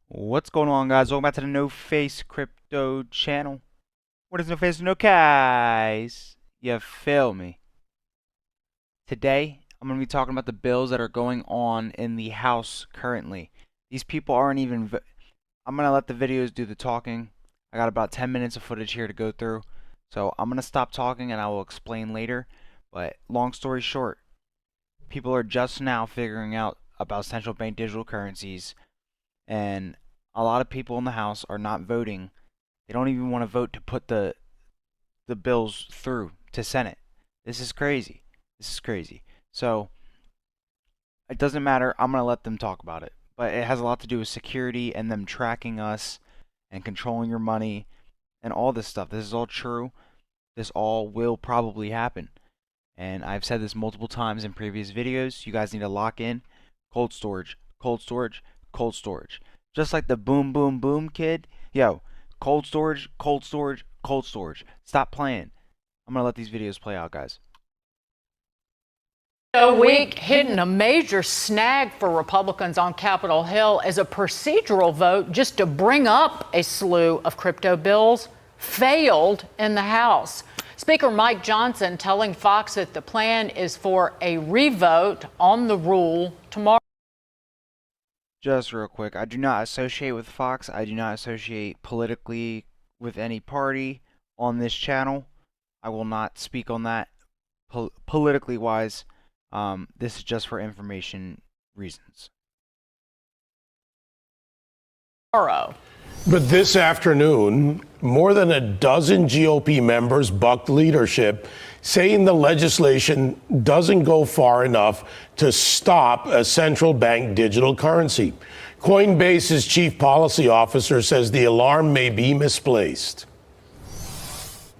What's going on, guys? Welcome back to the NoFaceCrypto channel. What is NoFace? No guys. You feel me? Today, I'm going to be talking about the bills that are going on in the House currently. These people aren't even... I'm going to let the videos do the talking. I got about 10 minutes of footage here to go through. So I'm going to stop talking and I will explain later. But long story short, people are just now figuring out about central bank digital currencies, and a lot of people in the House are not voting. They don't even want to vote to put the bills through to Senate. This is crazy. This is crazy. So it doesn't matter. I'm going to let them talk about it. But it has a lot to do with security and them tracking us and controlling your money and all this stuff. This is all true. This all will probably happen. And I've said this multiple times in previous videos. You guys need to lock in cold storage, cold storage, cold storage. Just like the boom, boom, boom kid. Yo, cold storage, cold storage, cold storage. Stop playing. I'm going to let these videos play out, guys. A week hitting a major snag for Republicans on Capitol Hill as a procedural vote just to bring up a slew of crypto bills failed in the House. Speaker Mike Johnson telling Fox that the plan is for a revote on the rule tomorrow. Just real quick, I do not associate with Fox. I do not associate politically with any party on this channel. I will not speak on that politically wise. This is just for information reasons. Tomorrow. But this afternoon, more than a dozen GOP members bucked leadership, saying the legislation doesn't go far enough to stop a central bank digital currency. Coinbase's chief policy officer says the alarm may be misplaced.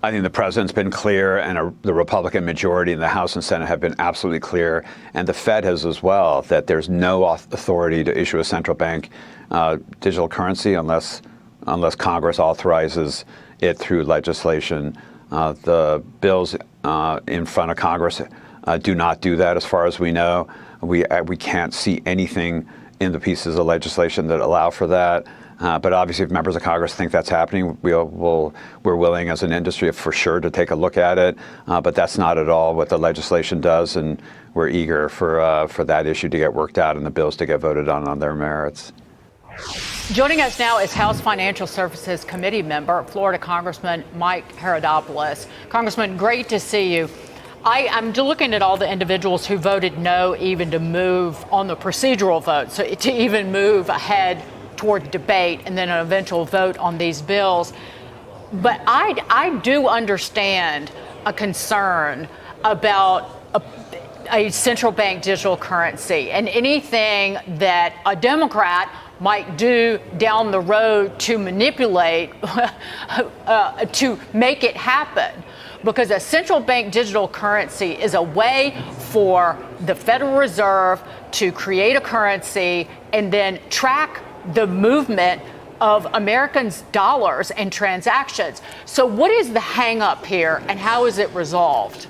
I think the president's been clear, and the Republican majority in the House and Senate have been absolutely clear, and the Fed has as well, that there's no authority to issue a central bank digital currency unless Congress authorizes it through legislation. The bills in front of Congress do not do that, as far as we know. We can't see anything in the pieces of legislation that allow for that. But obviously, if members of Congress think that's happening, we're willing as an industry for sure to take a look at it. But that's not at all what the legislation does, and we're eager for that issue to get worked out and the bills to get voted on their merits. Joining us now is House Financial Services Committee member, Florida Congressman Mike Herodopoulos. Congressman, great to see you. I'm looking at all the individuals who voted no even to move on the procedural vote, so to even move ahead toward debate and then an eventual vote on these bills. But I do understand a concern about a central bank digital currency and anything that a Democrat might do down the road to manipulate, to make it happen. Because a central bank digital currency is a way for the Federal Reserve to create a currency and then track the movement of Americans' dollars and transactions. So what is the hang up here and how is it resolved?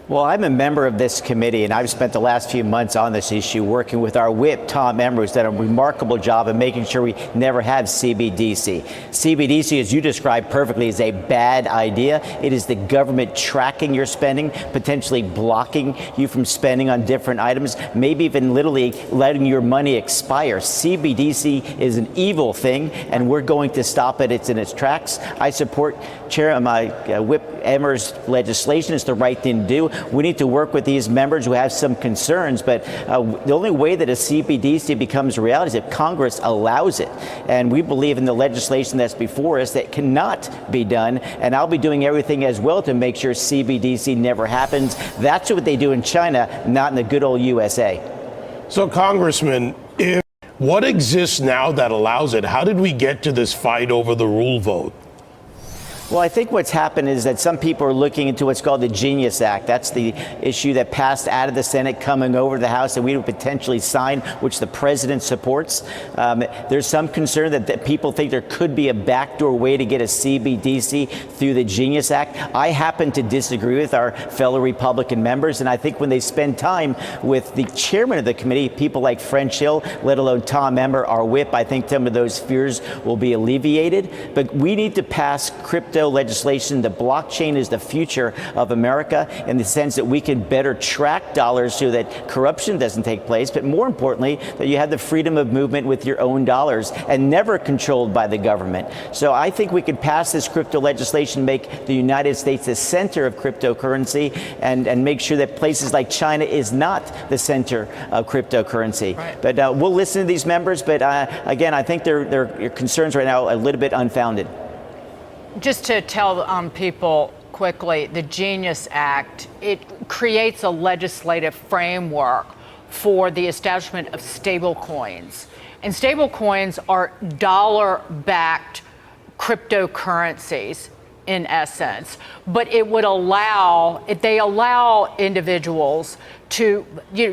Well, I'm a member of this committee, and I've spent the last few months on this issue working with our whip, Tom Emmer, who's done a remarkable job of making sure we never have CBDC. CBDC, as you described perfectly, is a bad idea. It is the government tracking your spending, potentially blocking you from spending on different items, maybe even literally letting your money expire. CBDC is an evil thing, and we're going to stop it. It's in its tracks. I support Whip Emmer's legislation. It's the right thing to do. We need to work with these members who have some concerns, but the only way that a CBDC becomes a reality is if Congress allows it. And we believe in the legislation that's before us that cannot be done. And I'll be doing everything as well to make sure CBDC never happens. That's what they do in China, not in the good old USA. So, Congressman, what exists now that allows it? How did we get to this fight over the rule vote? Well, I think what's happened is that some people are looking into what's called the Genius Act. That's the issue that passed out of the Senate, coming over to the House, that we would potentially sign, which the president supports. There's some concern that people think there could be a backdoor way to get a CBDC through the Genius Act. I happen to disagree with our fellow Republican members, and I think when they spend time with the chairman of the committee, people like French Hill, let alone Tom Emmer, our whip, I think some of those fears will be alleviated. But we need to pass crypto legislation. The blockchain is the future of America in the sense that we can better track dollars so that corruption doesn't take place, but more importantly, that you have the freedom of movement with your own dollars and never controlled by the government. So I think we could pass this crypto legislation, make the United States the center of cryptocurrency, and make sure that places like China is not the center of cryptocurrency. Right. But we'll listen to these members, but again, I think their concerns right now are a little bit unfounded. Just to tell people quickly, the Genius Act, it creates a legislative framework for the establishment of stable coins. And stable coins are dollar-backed cryptocurrencies in essence, but it would allow individuals to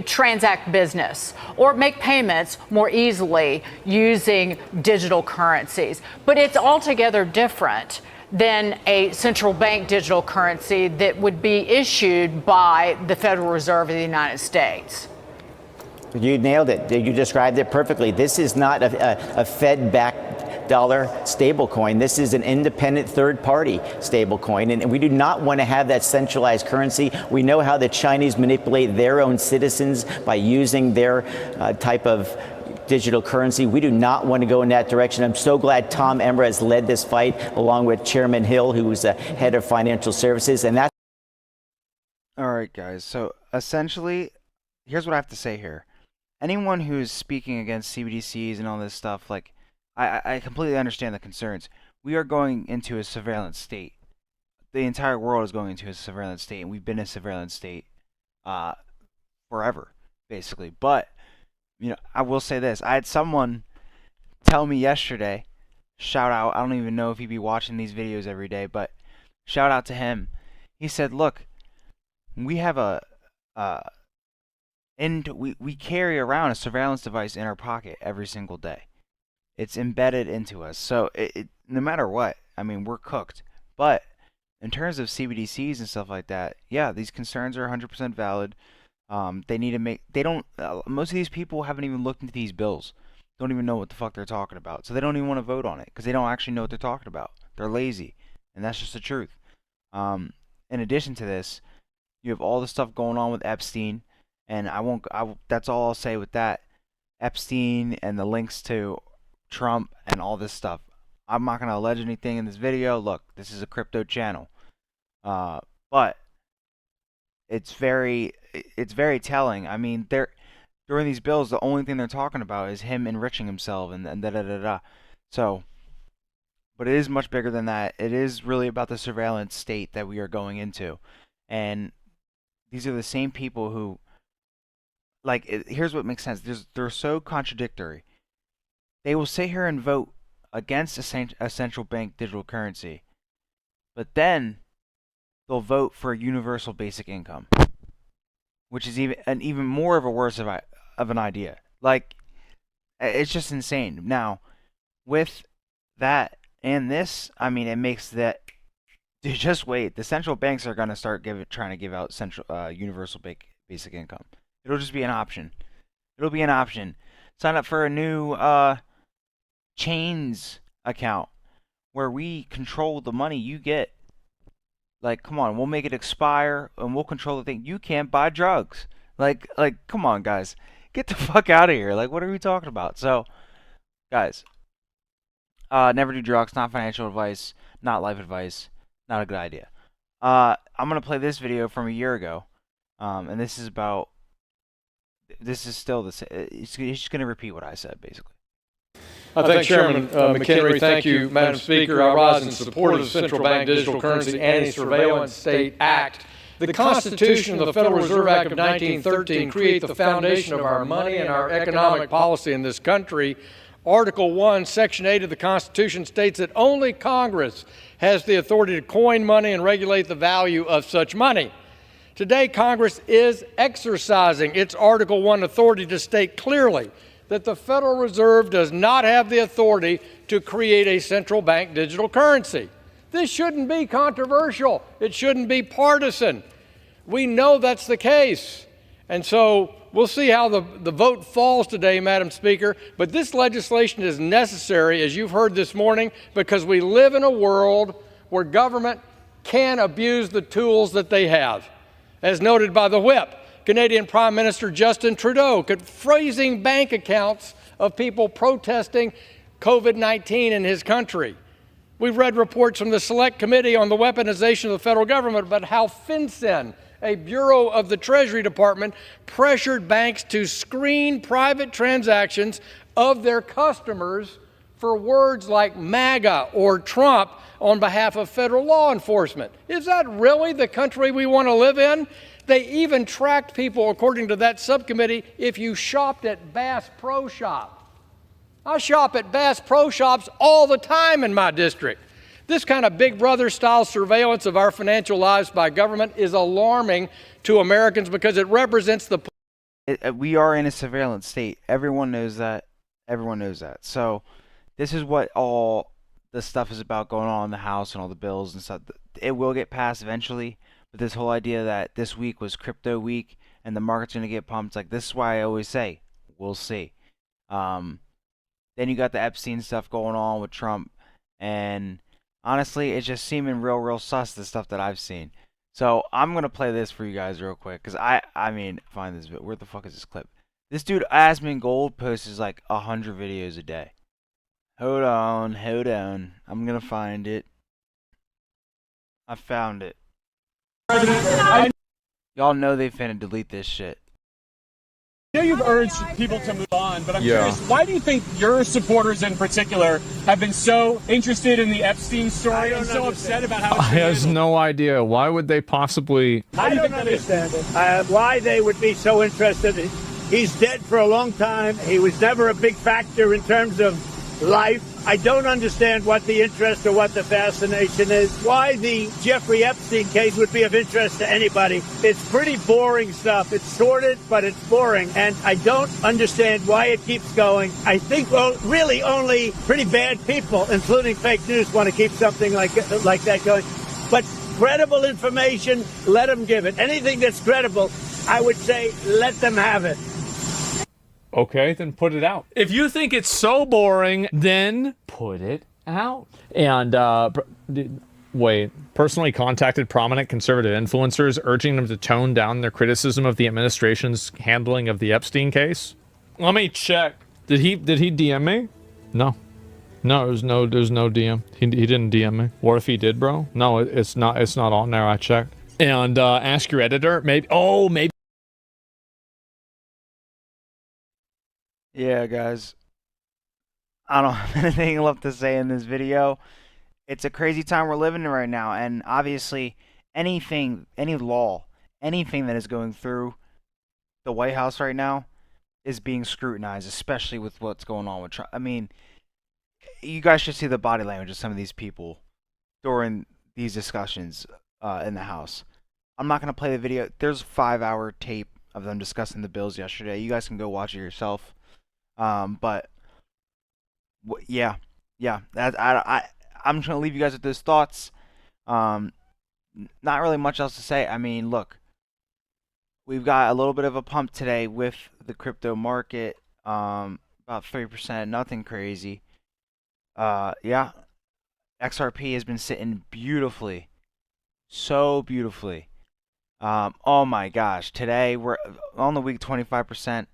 transact business or make payments more easily using digital currencies. But it's altogether different than a central bank digital currency that would be issued by the Federal Reserve of the United States. You nailed it. You described it perfectly. This is not a Fed-backed dollar stablecoin. This is an independent third-party stablecoin, and we do not want to have that centralized currency. We know how the Chinese manipulate their own citizens by using their type of digital currency. We do not want to go in that direction. I'm so glad Tom Emmer has led this fight along with Chairman Hill, who was the head of financial services, and that's All right, guys. So essentially, here's what I have to say here. Anyone who's speaking against CBDCs and all this stuff, like, I completely understand the concerns. We are going into a surveillance state. The entire world is going into a surveillance state, and we've been in a surveillance state forever, basically. But, I will say this. I had someone tell me yesterday, shout out, I don't even know if he'd be watching these videos every day, but shout out to him. He said, look, we have we carry around a surveillance device in our pocket every single day. It's embedded into us. So no matter what, I mean, we're cooked. But in terms of CBDCs and stuff like that, yeah, these concerns are 100% valid. They need to most of these people haven't even looked into these bills. Don't even know what the fuck they're talking about. So they don't even want to vote on it because they don't actually know what they're talking about. They're lazy. And that's just the truth. In addition to this, you have all the stuff going on with Epstein. And that's all I'll say with that. Epstein and the links to Trump and all this stuff. I'm not going to allege anything in this video. Look, this is a crypto channel. But it's very telling. I mean, during these bills, the only thing they're talking about is him enriching himself and da-da-da-da. So, but it is much bigger than that. It is really about the surveillance state that we are going into. And these are the same people who, like, here's what makes sense. They're so contradictory. They will sit here and vote against a central bank digital currency, but then they'll vote for a universal basic income, which is even more of a worse of an idea. Like, it's just insane. Now, with that and this, I mean, it makes that. Dude, just wait. The central banks are gonna start trying to give out universal basic income. It'll just be an option. It'll be an option. Sign up for a new Chains account where we control the money you get. Like, come on, we'll make it expire and we'll control the thing. You can't buy drugs. Like, come on, guys. Get the fuck out of here. Like, what are we talking about? So, guys, never do drugs. Not financial advice. Not life advice. Not a good idea. I'm going to play this video from a year ago. And this is still the same. He's just going to repeat what I said, basically. I thank Chairman McHenry. Thank you, Madam Speaker. I rise in support of the Central Bank Digital Currency Anti-Surveillance State Act. The Constitution of the Federal Reserve Act of 1913 create the foundation of our money and our economic policy in this country. Article 1, Section 8 of the Constitution states that only Congress has the authority to coin money and regulate the value of such money. Today, Congress is exercising its Article 1 authority to state clearly that the Federal Reserve does not have the authority to create a central bank digital currency. This shouldn't be controversial. It shouldn't be partisan. We know that's the case. And so we'll see how the vote falls today, Madam Speaker. But this legislation is necessary, as you've heard this morning, because we live in a world where government can abuse the tools that they have. As noted by the whip, Canadian Prime Minister Justin Trudeau could freezing bank accounts of people protesting COVID-19 in his country. We've read reports from the Select Committee on the Weaponization of the federal government about how FinCEN, a bureau of the Treasury Department, pressured banks to screen private transactions of their customers for words like MAGA or Trump on behalf of federal law enforcement. Is that really the country we want to live in? They even tracked people, according to that subcommittee, if you shopped at Bass Pro Shop. I shop at Bass Pro Shops all the time in my district. This kind of Big Brother style surveillance of our financial lives by government is alarming to Americans because it represents the... We are in a surveillance state. Everyone knows that. Everyone knows that. So this is what all the stuff is about going on in the House and all the bills and stuff. It will get passed eventually. But this whole idea that this week was crypto week and the market's going to get pumped, like this is why I always say, we'll see. Then you got the Epstein stuff going on with Trump. And honestly, it's just seeming real sus, the stuff that I've seen. So I'm going to play this for you guys real quick. Because I mean, find this bit. Where the fuck is this clip? This dude, Asmin Gold, posts like 100 videos a day. Hold on. I'm going to find it. I found it. Y'all know they finna delete this shit. I know you've urged people to move on, but I'm curious, why do you think your supporters in particular have been so interested in the Epstein story and so upset about how it's I have no idea. Why would they possibly... I don't understand it. Why they would be so interested. He's dead for a long time. He was never a big factor in terms of life. I don't understand what the interest or what the fascination is. Why the Jeffrey Epstein case would be of interest to anybody. It's pretty boring stuff. It's sordid, but it's boring. And I don't understand why it keeps going. I think, well, really only pretty bad people, including fake news, want to keep something like that going. But credible information, let them give it. Anything that's credible, I would say, let them have it. Okay, then put it out. If you think it's so boring, then put it out. And, personally contacted prominent conservative influencers urging them to tone down their criticism of the administration's handling of the Epstein case. Let me check. Did he DM me? No, there's no DM. He didn't DM me. What if he did, bro? No, it's not on there. I checked. And ask your editor. Maybe. Yeah, guys. I don't have anything left to say in this video. It's a crazy time we're living in right now, and obviously any law, anything that is going through the White House right now is being scrutinized, especially with what's going on with Trump. I mean, you guys should see the body language of some of these people during these discussions in the House. I'm not going to play the video. There's a 5-hour tape of them discussing the bills yesterday. You guys can go watch it yourself. But yeah, I'm just gonna leave you guys with those thoughts. Not really much else to say. I mean, look, we've got a little bit of a pump today with the crypto market. About 3%, nothing crazy. Yeah, XRP has been sitting beautifully, so beautifully. Oh my gosh, today we're on the week 25%.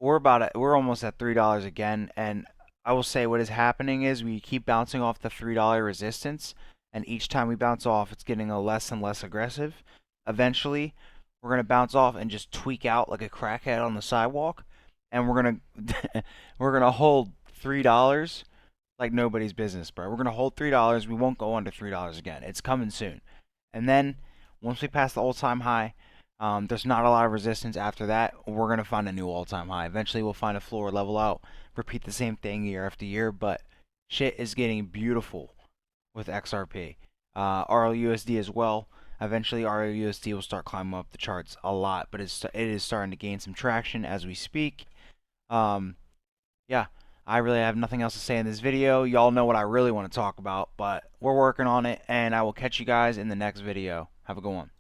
We're almost at $3 again, and I will say what is happening is we keep bouncing off the $3 resistance, and each time we bounce off, it's getting a less and less aggressive. Eventually, we're gonna bounce off and just tweak out like a crackhead on the sidewalk, and we're gonna hold $3 like nobody's business, bro. We're gonna hold $3. We won't go under $3 again. It's coming soon, and then once we pass the all-time high, There's not a lot of resistance after that. We're going to find a new all-time high. Eventually, we'll find a floor, level out, repeat the same thing year after year, but shit is getting beautiful with XRP. RLUSD as well. Eventually, RLUSD will start climbing up the charts a lot, but it is starting to gain some traction as we speak. Yeah, I really have nothing else to say in this video. Y'all know what I really want to talk about, but we're working on it, and I will catch you guys in the next video. Have a good one.